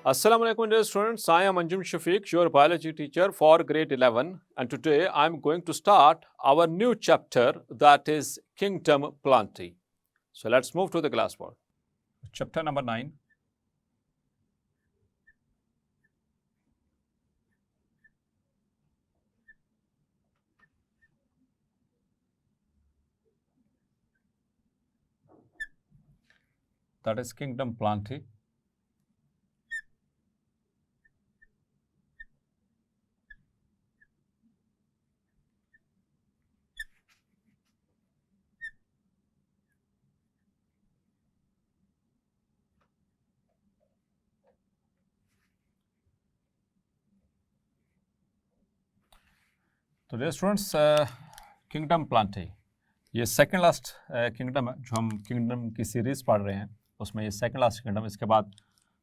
Assalamu alaikum dear students, I am Anjum Shafiq, your biology teacher for grade 11, and today I am going to start our new chapter, that is Kingdom Plantae. So let's move to the classboard. Chapter number 9. That is Kingdom Plantae. तो dear students, kingdom Plantae ये second last kingdom है जो हम kingdom की series पढ़ रहे हैं, उसमें ये सेकंड लास्ट किंगडम। इसके बाद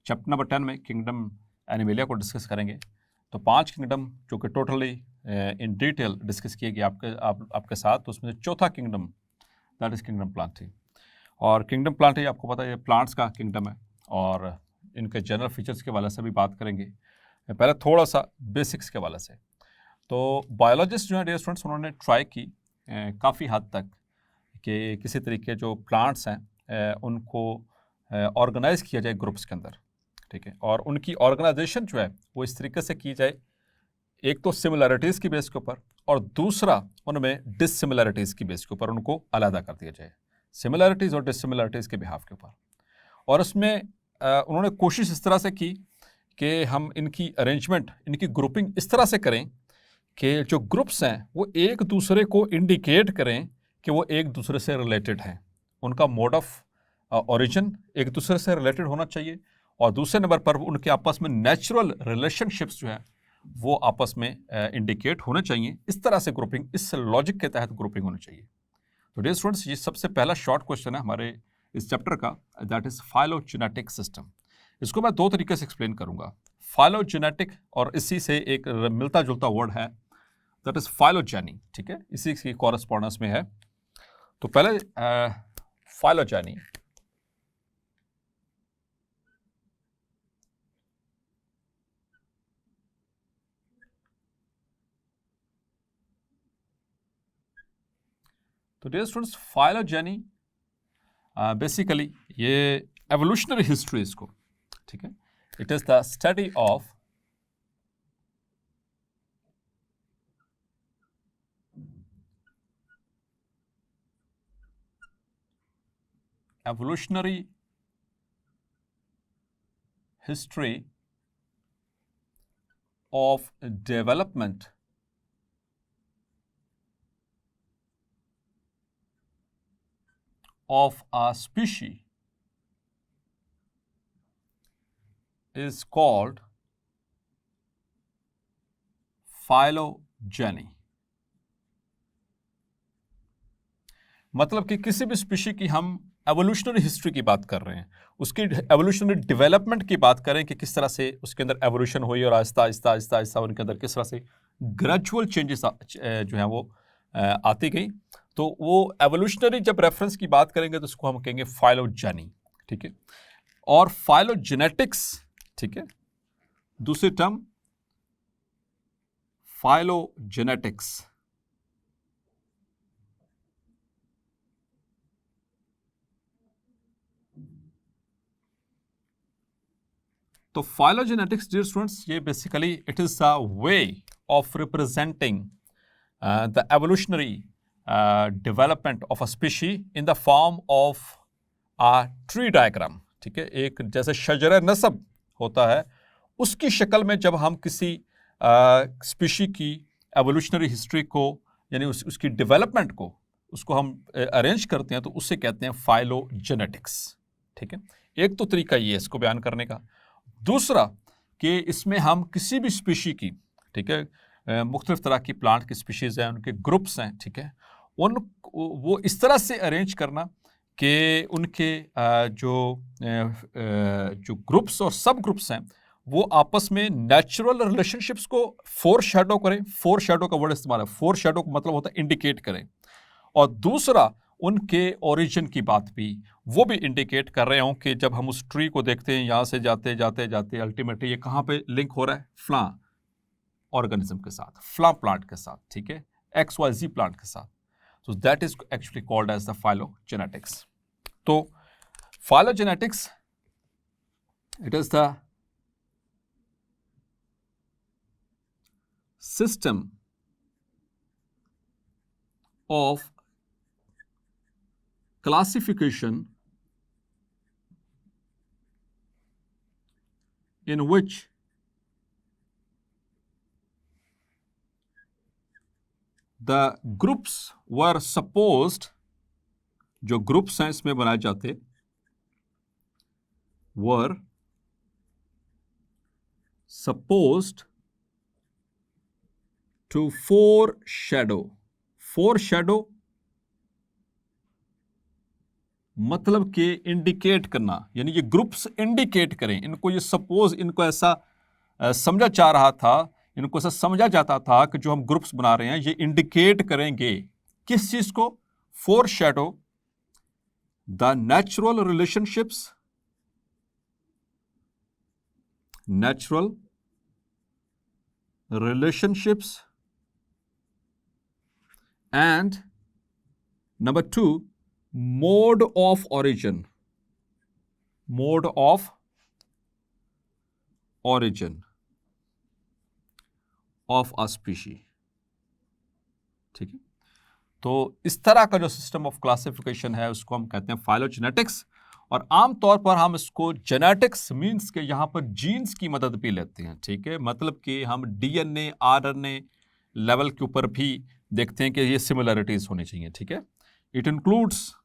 चैप्टर नंबर 10 में किंगडम एनिमेलिया को डिस्कस करेंगे। तो 5 किंगडम जो कि टोटली इन डिटेल डिस्कस किए गए आपके साथ, तो उसमें से चौथा kingdom that is kingdom Plantae. और किंगडम प्लांटे आपको पता है ये प्लांट्स का किंगडम है और इनके जनरल फीचर्स के हवाले से भी बात करेंगे। पहले थोड़ा सा बेसिक्स के हवाले से, तो बायोलॉजिस्ट जो हैं डियर स्टूडेंट्स, उन्होंने ट्राई की काफ़ी हद तक कि किसी तरीके जो प्लांट्स हैं उनको ऑर्गेनाइज किया जाए ग्रुप्स के अंदर, ठीक है। और उनकी ऑर्गेनाइजेशन जो है वो इस तरीके से की जाए, एक तो सिमिलैरिटीज़ की बेस के ऊपर और दूसरा उनमें डिससिमिलैरिटीज़ की बेस के ऊपर उनको अलहदा कर दिया जाए, सिमिलैरिटीज़ और डिससिमिलैरिटीज़ के बिहाफ के ऊपर। और उसमें उन्होंने कोशिश इस तरह से की कि हम इनकी अरेंजमेंट, इनकी ग्रुपिंग इस तरह से करें कि जो ग्रुप्स हैं वो एक दूसरे को इंडिकेट करें कि वो एक दूसरे से रिलेटेड हैं, उनका मोड ऑफ ओरिजिन एक दूसरे से रिलेटेड होना चाहिए, और दूसरे नंबर पर उनके आपस में नेचुरल रिलेशनशिप्स जो है वो आपस में इंडिकेट होने चाहिए। इस तरह से ग्रुपिंग, इस लॉजिक के तहत ग्रुपिंग होनी चाहिए। तो डियर स्टूडेंट्स, ये सबसे पहला शॉर्ट क्वेश्चन है हमारे इस चैप्टर का, दैट इज़ फाइलोजेनेटिक सिस्टम। इसको मैं 2 तरीके से एक्सप्लेन करूँगा, फाइलोजेनेटिक और इसी से एक मिलता जुलता वर्ड है दैट इज़ फाइलोजेनी, ठीक है, इसी की कॉरेस्पॉन्डेंस में है। तो पहले फाइलोजेनी, तो डियर स्टूडेंट्स फाइलोजेनी बेसिकली ये एवोल्यूशनरी हिस्ट्री इसको, ठीक है, it is the study of evolutionary history of development of a species is called phylogeny। मतलब कि किसी भी स्पीशी की हम एवोल्यूशनरी हिस्ट्री की बात कर रहे हैं, उसकी एवोल्यूशनरी डेवलपमेंट की बात करें कि किस तरह से उसके अंदर एवोल्यूशन हुई और आहिस्ता आहिस्ता आहिस्ता आहिस्ता उनके अंदर किस तरह से ग्रेजुअल चेंजेस जो हैं वो आती गई। तो वो एवोल्यूशनरी जब रेफरेंस की बात करेंगे तो उसको हम कहेंगे फाइलोजेनी, ठीक है। और फाइलोजेनेटिक्स, ठीक है, दूसरी टर्म फाइलोजेनेटिक्स। तो फाइलोजेनेटिक्स डियर स्टूडेंट्स, ये basically it is the way of representing the evolutionary development of a species in the form of a tree diagram, ठीक है। एक जैसे शजर नसब होता है उसकी शक्ल में जब हम किसी स्पीशी की एवोल्यूशनरी हिस्ट्री को, यानी उसकी डेवलपमेंट को, उसको हम अरेंज करते हैं तो उससे कहते हैं फाइलोजेनेटिक्स, ठीक है। एक तो तरीका ये है इसको बयान करने का। दूसरा कि इसमें हम किसी भी स्पीशी की, ठीक है, मुख्तलिफ तरह की प्लांट की स्पीशीज़ हैं, उनके ग्रुप्स हैं, ठीक है, वो इस तरह से अरेंज करना कि उनके जो ग्रुप्स और सब ग्रुप्स हैं वो आपस में नेचुरल रिलेशनशिप्स को फोर शैडो करें। फोर शैडो का वर्ड इस्तेमाल है, फोर शैडो का मतलब होता है इंडिकेट करें। और दूसरा उनके ओरिजिन की बात भी वो भी इंडिकेट कर रहे हों कि जब हम उस ट्री को देखते हैं यहाँ से जाते जाते जाते अल्टीमेटली ये कहाँ पे लिंक हो रहा है, फ्ला ऑर्गेनिज्म के साथ, फ्ला प्लांट के साथ, ठीक है, XYZ प्लांट के साथ. So that is actually called as the phylogenetics. तो phylogenetics, it is the system of classification in which the groups were supposed, जो ग्रुप्स हैं इसमें बनाए जाते, were supposed to foreshadow. foreshadow मतलब कि इंडिकेट करना, यानी ये ग्रुप्स इंडिकेट करें. इनको ये सपोज, इनको ऐसा समझा जा रहा था, इनको ऐसा समझा जाता था कि जो हम ग्रुप्स बना रहे हैं ये इंडिकेट करेंगे किस चीज को, foreshadow the natural relationships, natural relationships and number 2 mode of origin, mode of origin of a species. ठीक है, तो इस तरह का जो सिस्टम ऑफ क्लासिफिकेशन है उसको हम कहते हैं फाइलोजेनेटिक्स. और आमतौर पर हम इसको जेनेटिक्स मीन्स के यहाँ पर जीन्स की मदद भी लेते हैं. ठीक है, मतलब कि हम DNA RNA लेवल के ऊपर भी देखते हैं कि ये सिमिलरिटीज होनी चाहिए. ठीक है, इट इंक्लूड्स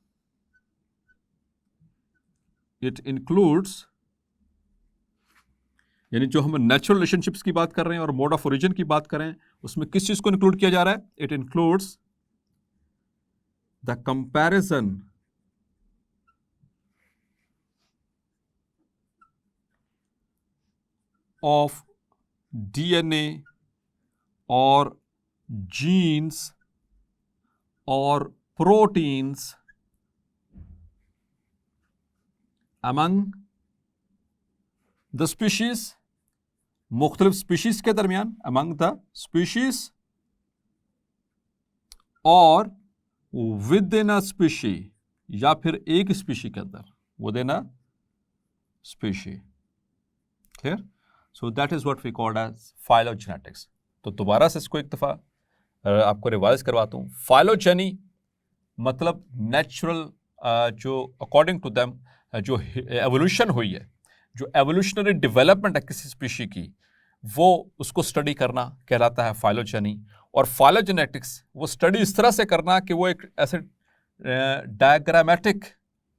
यानी जो हम नेचुरल रिलेशनशिप्स की बात कर रहे हैं और मोड ऑफ ओरिजिन की बात करें, उसमें किस चीज को इंक्लूड किया जा रहा है? It includes the comparison of DNA और जीन्स और प्रोटीन्स among the species, मुख्तलिफ स्पीशीज के दरमियान, among the species और within a species, या फिर एक स्पीशी के अंदर, within a species. Clear? So that is what we call as phylogenetics. तो दोबारा से इसको एक दफा आपको रिवाइज करवाता हूँ. फाइलोजेनी मतलब नेचुरल, जो अकॉर्डिंग टू देम जो एवोल्यूशन हुई है, जो एवोल्यूशनरी डेवलपमेंट है किसी स्पीशी की, वो उसको स्टडी करना कहलाता है फाइलोजेनी. और फाइलोजेनेटिक्स वो स्टडी इस तरह से करना कि वो एक ऐसे डायग्रामेटिक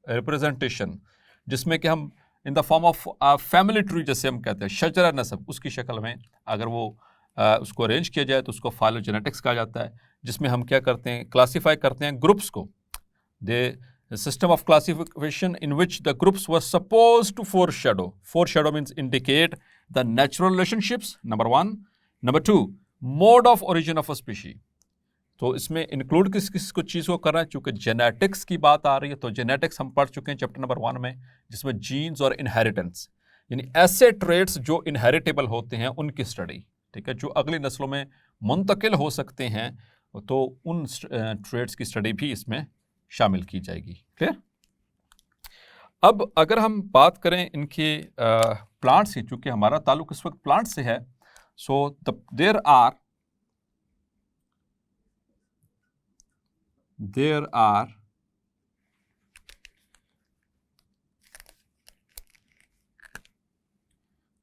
रिप्रेजेंटेशन जिसमें कि हम in the form of family tree, जैसे हम कहते हैं शजरा नसब, उसकी शक्ल में अगर वो उसको अरेंज किया जाए तो उसको फाइलोजेनेटिक्स कहा जाता है. जिसमें हम क्या करते हैं, क्लासीफाई करते हैं ग्रुप्स को. The system of classification in which the groups were supposed to foreshadow. Foreshadow means indicate the natural relationships, number 1. Number 2, mode of origin of a species. तो इसमें इंक्लूड किस किस को चीज़ को करना है, चूँकि जेनेटिक्स की बात आ रही है तो जेनेटिक्स हम पढ़ चुके हैं चैप्टर नंबर 1 में, जिसमें जीन्स और इनहेरिटेंस, यानी ऐसे ट्रेड्स जो इनहेरिटेबल होते हैं उनकी स्टडी. ठीक है, जो अगली नस्लों में मुंतकिल हो सकते हैं, तो उन ट्रेड्स की स्टडी भी इसमें शामिल की जाएगी. क्लियर? अब अगर हम बात करें इनके प्लांट से, चूंकि हमारा ताल्लुक इस वक्त प्लांट से है, so there are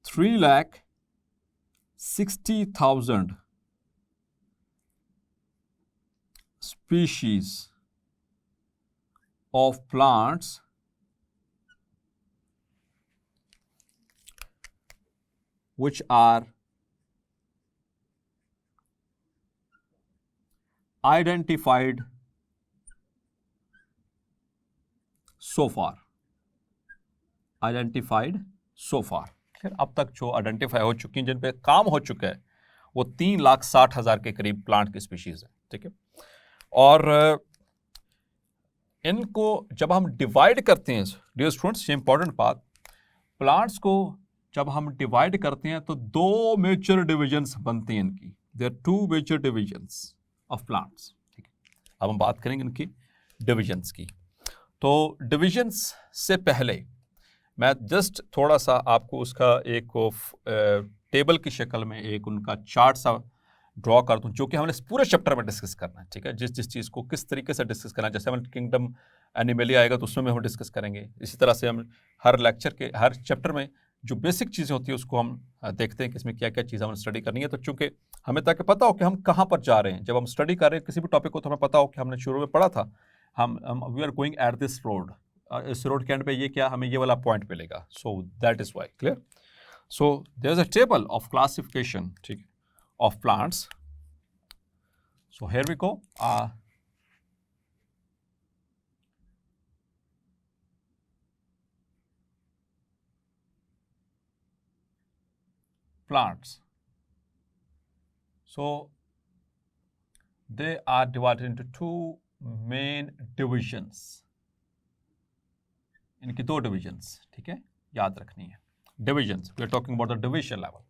3,60,000 species of plants which are identified so far. फिर अब तक जो आइडेंटिफाई हो चुकी हैं, जिन पे काम हो चुका है, वो 3,60,000 के करीब प्लांट की स्पीशीज है. ठीक है, और इनको जब हम डिवाइड करते हैं डियर स्टूडेंट्स, ये इंपॉर्टेंट बात, प्लांट्स को जब हम डिवाइड करते हैं तो दो मेजर डिविजन्स बनती हैं इनकी। There are two major divisions of plants. ठीक है, अब हम बात करेंगे इनकी डिविजन्स की। तो डिविजन्स से पहले मैं जस्ट थोड़ा सा आपको उसका एक टेबल की शक्ल में एक उनका चार्ट सा ड्रॉ कर दूं, जो कि हमने इस पूरे चैप्टर में डिस्कस करना है। ठीक है, जिस जिस चीज़ को किस तरीके से डिस्कस करना है, जैसे हम किंगडम एनिमली आएगा तो उसमें हम डिस्कस करेंगे। इसी तरह से हम हर लेक्चर के हर चैप्टर में जो बेसिक चीज़ें होती है उसको हम देखते हैं कि इसमें क्या क्या चीज़ हमें स्टडी करनी है। तो चूंकि हमें ताकि पता हो कि हम कहाँ पर जा रहे हैं, जब हम स्टडी कर रहे हैं किसी भी टॉपिक को, तो हमें पता हो कि हमने शुरू में पढ़ा था हम we are going at this road, इस रोड के एंड पे ये क्या हमें ये वाला पॉइंट मिलेगा। So that is why clear. So there is a table of classification, ठीक है, of plants. So here we go. Plants. So they are divided into two main divisions. इनकी दो divisions, ठीक है, याद रखनी है। Divisions, we are talking about the division level.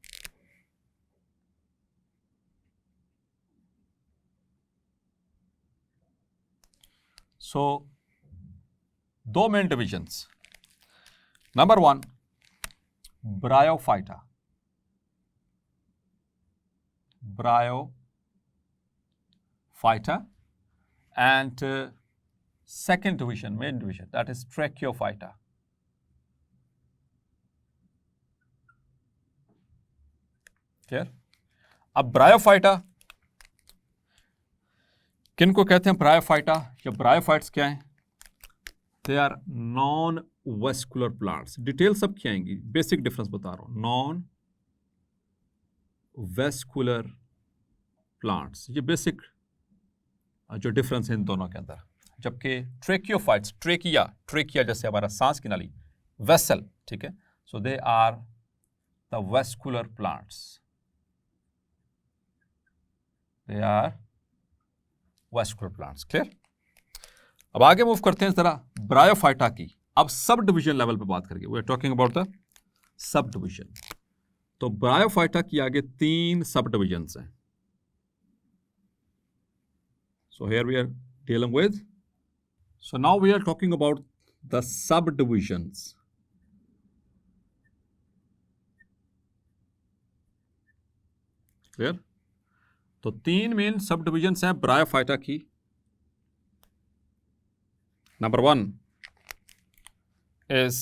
So दो main divisions. Number one, Bryophyta. Bryophyta, and second division, main division, that is Tracheophyta. Clear? अब Bryophyta किनको कहते हैं? ब्रायोफाइटा या ब्रायोफाइट्स क्या हैं? They are non vascular plants. Detail सब क्या आएंगी, बेसिक डिफरेंस बता रहा हूं। नॉन वेस्कुलर प्लांट्स, ये बेसिक जो डिफरेंस है इन दोनों के अंदर। जबकि ट्रेकियोफाइट्स, ट्रेकिया जैसे हमारा सांस की नाली, वेसल, ठीक है, so they are the vascular plants, they are vascular plants. Clear? अब आगे मूव करते हैं जरा ब्रायोफाइटा की। अब सब डिविजन लेवल पे बात करेंगे, we are talking about the sub division. तो ब्रायोफाइटा की आगे 3 सब डिविजन्स हैं। So here we are dealing with, so now we are talking about the subdivisions. Clear? तो 3 मेन सब डिविजन्स हैं ब्रायोफाइटा की। Number 1 is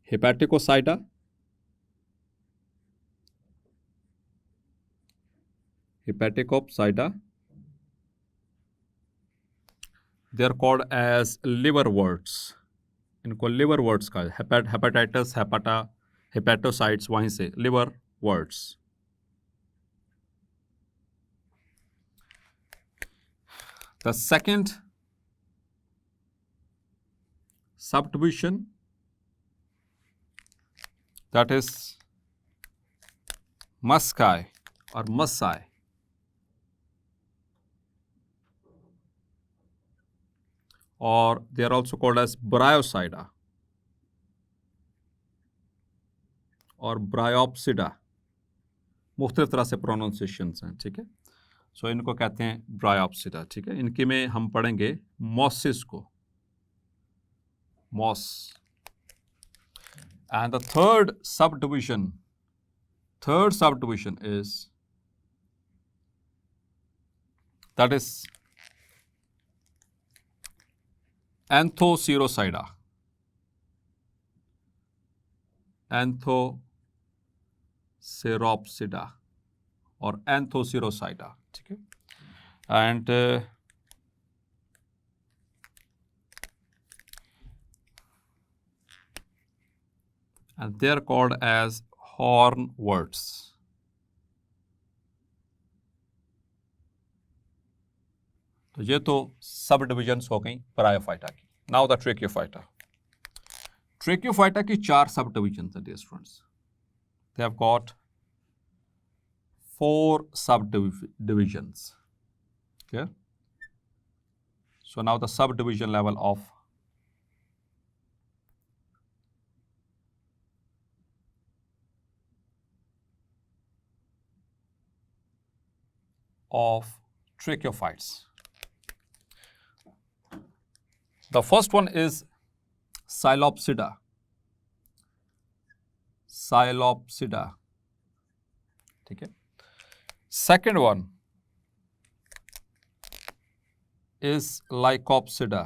Hepaticocyta, Hepaticopsyta. They are called as liverworts. इनको liverworts का hepatitis, hepatocytes, वहीं से liverworts. The second subdivision, that is musci or musci. Or they are also called as Bryopsida और Bryopsida, मुख्तलिफ तरह से प्रोनाउंसिएशंस हैं, ठीक है। सो इनको कहते हैं Bryopsida, ठीक है। इनके में हम पढ़ेंगे मॉसिस को, moss. And the third sub division is, that is Anthocerosida, Anthoceropsida और Anthocerosida, ठीक है। And they are called as hornworts. तो ये तो सब डिविजन्स हो गई ब्रायोफाइटा की। Now the ट्रेकियोफाइटा। ट्रेकियोफाइटा की 4 सब डिविजन्स हैं dear students. They have got 4 sub divisions. Clear? So now the subdivision level of tracheophytes. The first one is Psilopsida. Psilopsida. ठीक है. Second one is Lycopsida.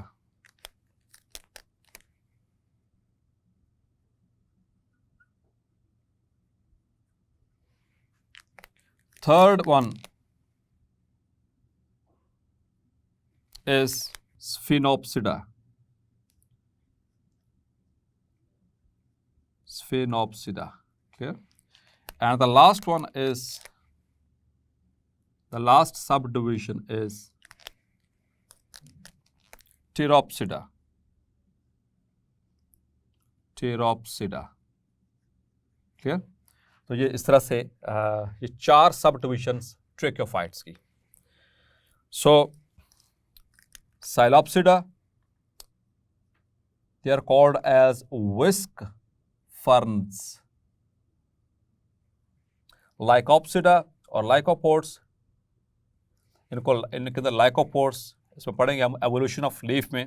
Third one is Sphenopsida. Sphenopsida. Clear? And the last one is, the last subdivision is Pteropsida. Pteropsida. Clear? तो ये इस तरह से ये 4 sub divisions ट्रेक्योफाइट्स की. सो Psilopsida, they are called as whisk ferns. Lycopsida और lycopods, इनके अंदर lycopods, इसमें पढ़ेंगे हम एवोल्यूशन ऑफ लीफ में.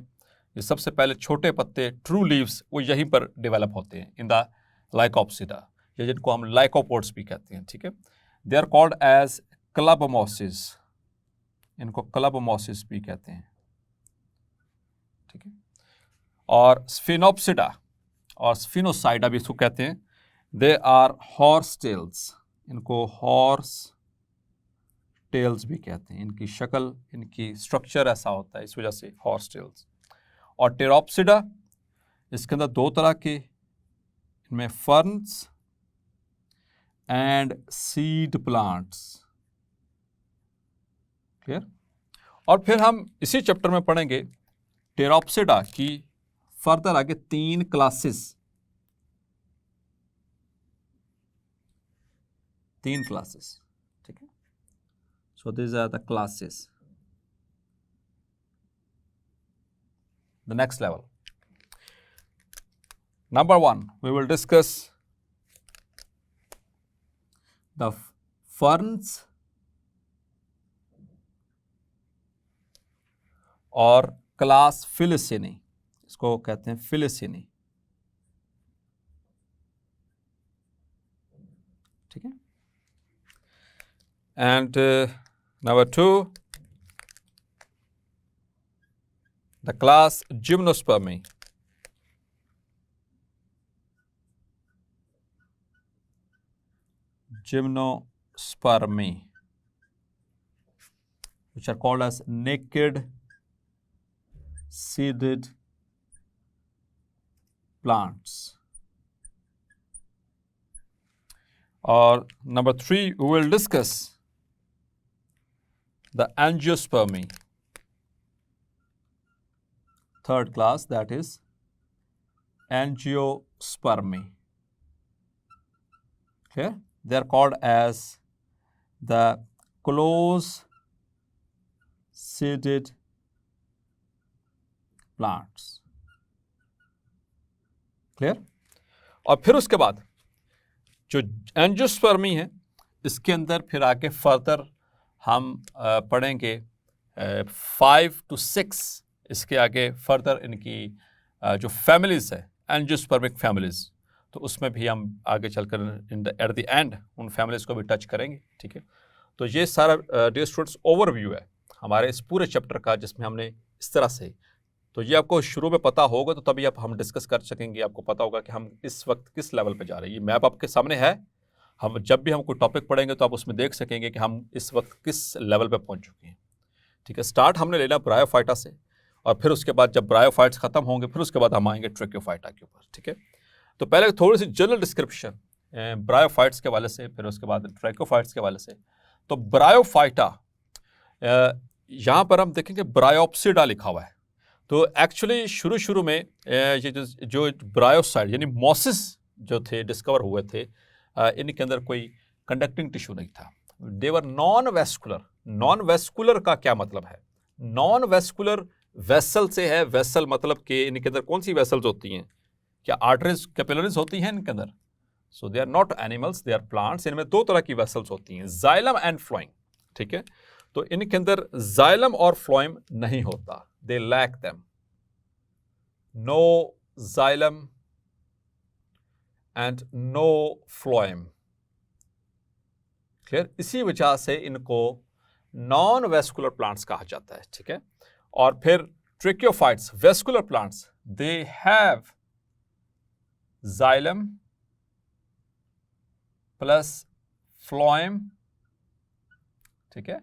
ये सबसे पहले छोटे पत्ते ट्रू लीव्स वो यहीं पर डेवलप होते हैं इन द Lycopsida, ये जिनको हम lycopods भी कहते हैं. ठीक है. दे आर कॉल्ड एज क्लबमोसिस, इनको क्लबमोसिस भी कहते हैं. ठीक है. और स्फिनोप्सिडा और स्फिनोसाइडा भी इसको कहते हैं. दे आर हॉर्स टेल्स, इनको हॉर्स टेल्स भी कहते हैं. इनकी शक्ल, इनकी स्ट्रक्चर ऐसा होता है, इस वजह से हॉर्स टेल्स. और टेरोप्सिडा, इसके अंदर 2 तरह के, इनमें ferns and seed plants. Clear. और फिर हम इसी चैप्टर में पढ़ेंगे टेरोप्सिडा की फर्दर आगे 3 क्लासेस. 3 क्लासेस. ठीक है. So this are the classes. The next level. Number 1, we will discuss the ferns और क्लास फिलिसिनी, इसको कहते हैं फिलिसिनी. ठीक है. एंड नंबर 2, द क्लास जिम्नोस्पर्मी. Gymnospermy, which are called as naked seeded plants. Or number 3, we will discuss the angiospermy. Third class, that is angiospermy. Clear? They are called as the close seeded plants. Clear? और फिर उसके बाद जो angiospermae है, इसके अंदर फिर आगे फर्दर हम पढ़ेंगे 5 to 6, इसके आगे फर्दर इनकी जो फैमिलीज है, एंजियोस्पर्मिक फैमिलीज, तो उसमें भी हम आगे चलकर एट द एंड उन फैमिलीज को भी टच करेंगे. ठीक है. तो ये सारा डियर स्टूडेंट्स ओवरव्यू है हमारे इस पूरे चैप्टर का, जिसमें हमने इस तरह से, तो ये आपको शुरू में पता होगा तो तभी आप हम डिस्कस कर सकेंगे. आपको पता होगा कि हम इस वक्त किस लेवल पे जा रहे हैं. ये मैप आपके सामने है. हम जब भी हम कोई टॉपिक पढ़ेंगे तो आप उसमें देख सकेंगे कि हम इस वक्त किस लेवल पे पहुंच चुके हैं. ठीक है. स्टार्ट हमने लेना ब्रायोफाइटा से, और फिर उसके बाद जब ब्रायोफाइट्स खत्म होंगे फिर उसके बाद हम आएंगे ट्रेक्योफाइटा के ऊपर. ठीक है. तो पहले थोड़ी सी जनरल डिस्क्रिप्शन ब्रायोफाइट्स के वाले से, फिर उसके बाद ट्रैकोफाइट्स के वाले से. तो ब्रायोफाइटा, यहाँ पर हम देखेंगे ब्रायोप्सिडा लिखा हुआ है. तो एक्चुअली शुरू में ये जो ब्रायोसाइड यानी मॉसिस जो थे डिस्कवर हुए थे, इनके अंदर कोई कंडक्टिंग टिश्यू नहीं था. दे were non vascular. Non vascular का क्या मतलब है? नॉन वेस्कुलर वेसल से है, वेसल मतलब कि इनके अंदर कौन सी वेसल्स होती हैं, क्या आर्टरीज कैपिलरीज होती हैं इनके अंदर? So they are not animals, they are plants. इनमें दो तरह की वेसल्स होती हैं, जाइलम एंड फ्लोएम, ठीक है। तो इनके अंदर जाइलम और फ्लोएम नहीं होता, they lack them, no xylem and no phloem, clear. इसी वजह से इनको नॉन वेस्कुलर प्लांट्स कहा जाता है, ठीक है। और फिर tracheophytes, vascular plants, they have xylem plus phloem, ठीक है।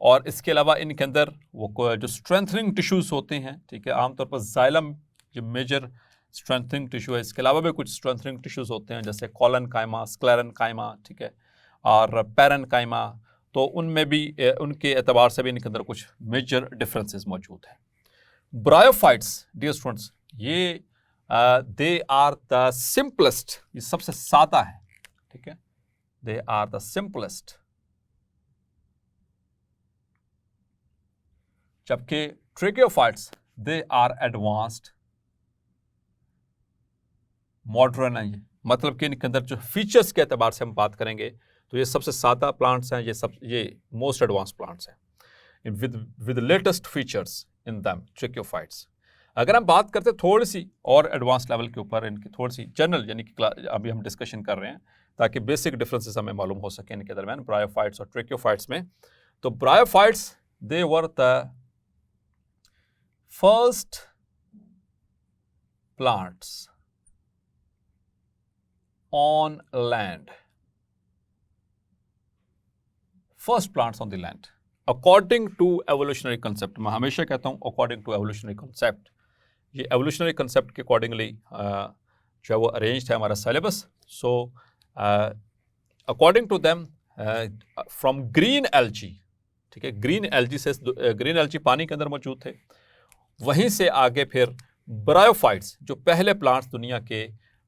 और इसके अलावा इनके अंदर वो जो स्ट्रेंथनिंग टिश्यूज होते हैं, ठीक है, आमतौर पर जाइलम जो मेजर स्ट्रेंथनिंग टिश्यू है, इसके अलावा भी कुछ स्ट्रेंथनिंग टिश्यूज होते हैं जैसे कॉलन काइमा, स्क्लेरन काइमा, ठीक है, और पैरन काइमा। तो उनमें भी उनके एतबार से भी इनके अंदर कुछ मेजर डिफरेंसेस मौजूद हैं। ब्रायोफाइट्स डियर स्टूडेंट्स, ये दे आर द सिंपलेस्ट, ये सबसे सादा है, ठीक है, दे आर द सिंपलेस्ट। जबकि tracheophytes they are advanced, modern है ये, मतलब कि इनके अंदर जो फीचर्स के एतबार से हम बात करेंगे तो ये सबसे सादा प्लांट्स हैं, ये मोस्ट एडवांस प्लांट्स हैं with latest features in them, tracheophytes. अगर हम बात करते हैं थोड़ी सी और एडवांस लेवल के ऊपर, इनकी थोड़ी सी जनरल यानी कि अभी हम डिस्कशन कर रहे हैं ताकि बेसिक डिफरेंसेस हमें मालूम हो सके इनके दरमियान ब्रायोफाइट्स और ट्रिक्योफाइट्स में। तो bryophytes they were the first plants on land, first plants on the land according to evolutionary concept। मैं हमेशा कहता हूं according to evolutionary concept, ये evolutionary concept के accordingly जो है वो arranged है हमारा syllabus। so according to them from green algae, ठीक है, ग्रीन एल्जी से, ग्रीन एल्जी पानी के अंदर मौजूद थे, वहीं से आगे फिर ब्रायोफाइट्स जो पहले प्लांट्स दुनिया के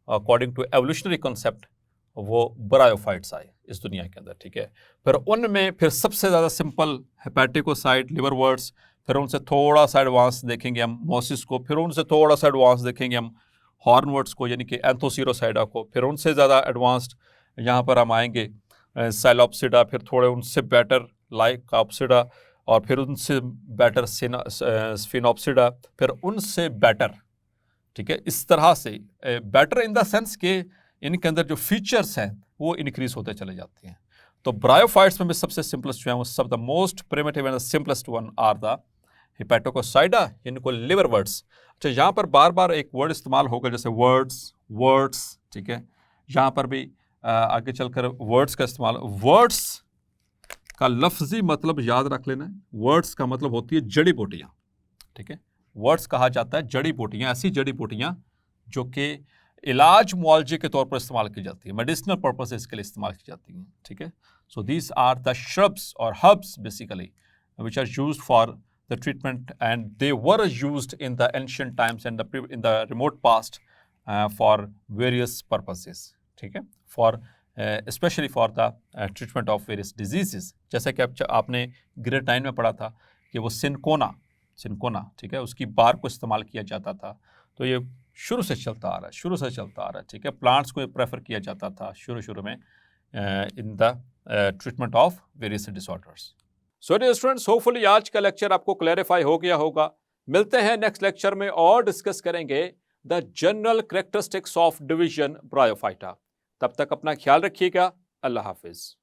अकॉर्डिंग टू एवोल्यूशनरी कॉन्सेप्ट वो ब्रायोफाइट्स आए इस दुनिया के अंदर, ठीक है। फिर उनमें फिर सबसे ज़्यादा सिंपल हेपेटिकोसाइट, लिवरवर्ट्स, फिर उनसे थोड़ा सा एडवांस देखेंगे हम मोसिस को, फिर उनसे थोड़ा सा एडवांस देखेंगे हम हॉर्नवर्ट्स को यानी कि एंथोसीरोसाइडा को, फिर उनसे ज़्यादा एडवांस्ड यहाँ पर हम आएंगे साइलोप्सिडा, फिर थोड़े उनसे बेटर लाइकोप्सिडा, और फिर उनसे बेटर स्फिनोप्सिडा, फिर उनसे बेटर, ठीक है। इस तरह से बेटर इन द सेंस के इनके अंदर जो फीचर्स हैं वो इंक्रीज होते चले जाते हैं। तो ब्रायोफाइट्स में भी सबसे सिंपलेस्ट जो है वो सब the most primitive and the simplest one are the hepaticopsida, इनको लिवरवर्ट्स। अच्छा, यहाँ पर बार बार एक वर्ड इस्तेमाल होगा जैसे वर्ड्स, ठीक है, यहाँ पर भी आगे चलकर वर्ड्स का इस्तेमाल, वर्ड्स का लफ्जी मतलब याद रख लेना है, वर्ड्स का मतलब होती है जड़ी बूटियाँ, ठीक है। वर्ड्स कहा जाता है जड़ी बूटियाँ, ऐसी जड़ी बूटियाँ जो कि इलाज मुआवजे के तौर पर इस्तेमाल की जाती है, मेडिसिनल पर्पसेस के लिए इस्तेमाल की जाती हैं, ठीक है। So these are the shrubs और herbs basically which are used for the treatment and they were used in the ancient times and in the remote past for various purposes, ठीक है, for especially for the treatment of various diseases. जैसे कि आपने grade 9 में पढ़ा था कि वो सिनकोना, ठीक है, उसकी बार को इस्तेमाल किया जाता था। तो ये शुरू से चलता आ रहा है, ठीक है। प्लांट्स को प्रेफर किया जाता था शुरू में in the treatment of various disorders. So dear students, hopefully आज का लेक्चर आपको क्लैरिफाई हो गया होगा। मिलते हैं नेक्स्ट लेक्चर में और डिस्कस करेंगे the general characteristics of division bryophyta. तब तक अपना ख्याल रखिएगा। अल्लाह हाफिज।